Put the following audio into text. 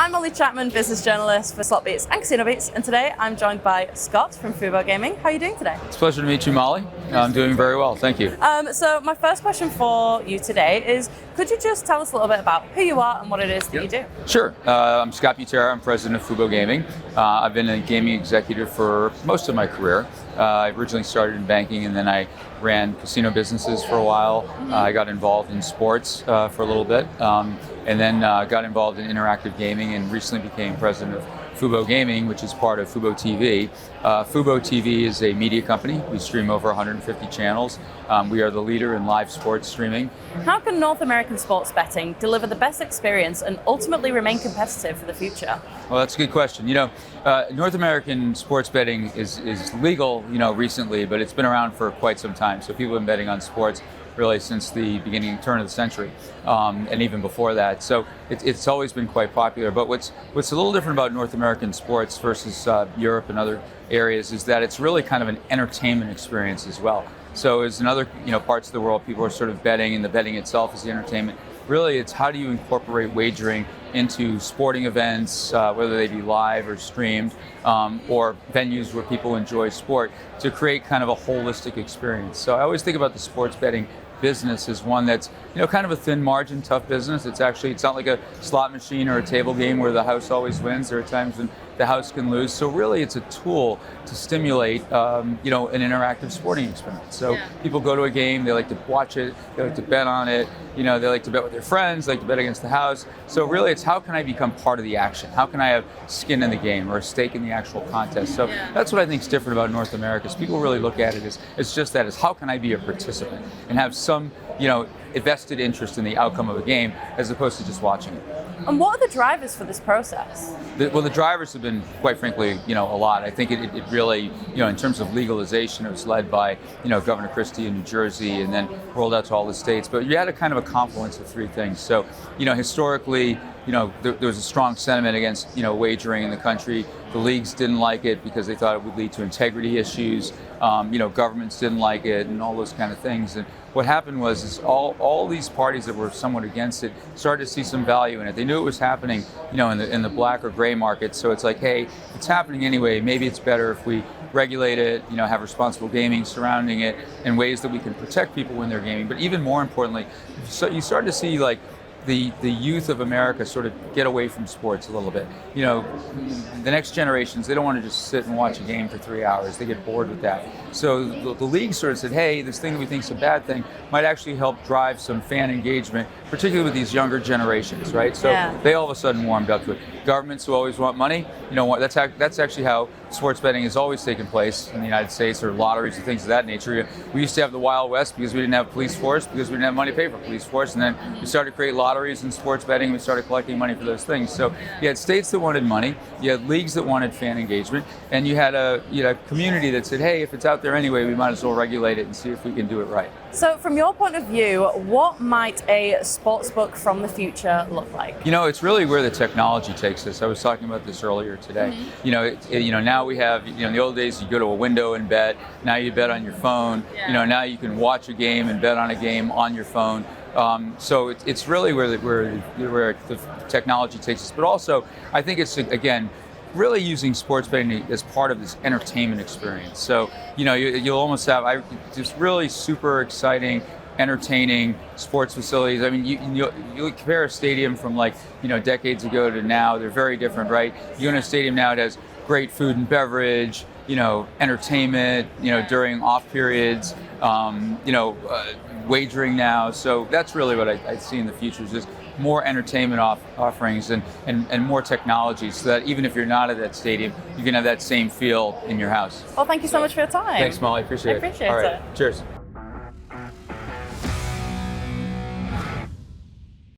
I'm Molly Chapman, business journalist for Slot Beats and Casino Beats, and today I'm joined by Scott from Fubo Gaming. How are you doing today? It's a pleasure to meet you, Molly. I'm doing very well, thank you. So my first question for you today is, could you just tell us a little bit about who you are and what it is that you do? Sure. I'm Scott Butera. I'm president of Fubo Gaming. I've been a gaming executive for most of my career. I originally started in banking, and then I ran casino businesses for a while. I got involved in sports for a little bit, and then got involved in interactive gaming, and recently became president of Fubo Gaming, which is part of Fubo TV. Fubo TV is a media company. We stream over 150 channels. We are the leader in live sports streaming. How can North American sports betting deliver the best experience and ultimately remain competitive for the future? Well, that's a good question. North American sports betting is legal, recently, but it's been around for quite some time. So people have been betting on sports really since the turn of the century, and even before that. So it's always been quite popular. But what's a little different about North American sports versus Europe and other areas is that it's really kind of an entertainment experience as well. So as in other parts of the world, people are sort of betting, and the betting itself is the entertainment. Really, it's how do you incorporate wagering into sporting events, whether they be live or streamed, or venues where people enjoy sport, to create kind of a holistic experience. So I always think about the sports betting business as one that's kind of a thin margin, tough business. It's not like a slot machine or a table game where the house always wins. There are times when the house can lose. So really, it's a tool to stimulate an interactive sporting experience. So people go to a game, they like to watch it, they like to bet on it, they like to bet with their friends, they like to bet against the house. So really, it's how can I become part of the action? How can I have skin in the game or a stake in the actual contest? So that's what I think is different about North America. Is people really look at it as just that, as how can I be a participant and have some vested interest in the outcome of a game as opposed to just watching it. And what are the drivers for this process? The drivers have been, quite frankly, a lot. I think it really, in terms of legalization, it was led by, Governor Christie in New Jersey, and then rolled out to all the states. But you had a kind of a confluence of three things. So, historically, there was a strong sentiment against, wagering in the country. The leagues didn't like it because they thought it would lead to integrity issues. Governments didn't like it, and all those kind of things. And what happened was all these parties that were somewhat against it started to see some value in it. They knew it was happening, in the black or gray market. So it's like, hey, it's happening anyway. Maybe it's better if we regulate it, have responsible gaming surrounding it in ways that we can protect people when they're gaming. But even more importantly, so you start to see the youth of America sort of get away from sports a little bit. The next generations, they don't want to just sit and watch a game for 3 hours. They get bored with that. So the league sort of said, hey, this thing that we think is a bad thing might actually help drive some fan engagement, particularly with these younger generations, right? So they all of a sudden warmed up to it. Governments who always want money, that's actually how sports betting has always taken place in the United States, or lotteries and things of that nature. We used to have the Wild West because we didn't have police force, because we didn't have money to pay for police force, and then we started to create lotteries and sports betting, and we started collecting money for those things. So you had states that wanted money, you had leagues that wanted fan engagement, and you had a community that said, hey, if it's out there anyway, we might as well regulate it and see if we can do it right. So from your point of view, what might a sportsbook from the future look like? It's really where the technology takes us. I was talking about this earlier today. Now we have, in the old days, you go to a window and bet. Now you bet on your phone. Now you can watch a game and bet on a game on your phone. So it's really where the technology takes us. But also, I think it's, again, really using sports betting as part of this entertainment experience. So, you'll almost have just really super exciting, entertaining sports facilities. I mean, you compare a stadium from decades ago to now, they're very different, right? You go in a stadium now, it has great food and beverage, entertainment, during off periods, wagering now. So that's really what I see in the future, is just more entertainment offerings and more technology, so that even if you're not at that stadium, you can have that same feel in your house. Well, thank you so much for your time. Thanks, Molly. Appreciate it. All right. Cheers.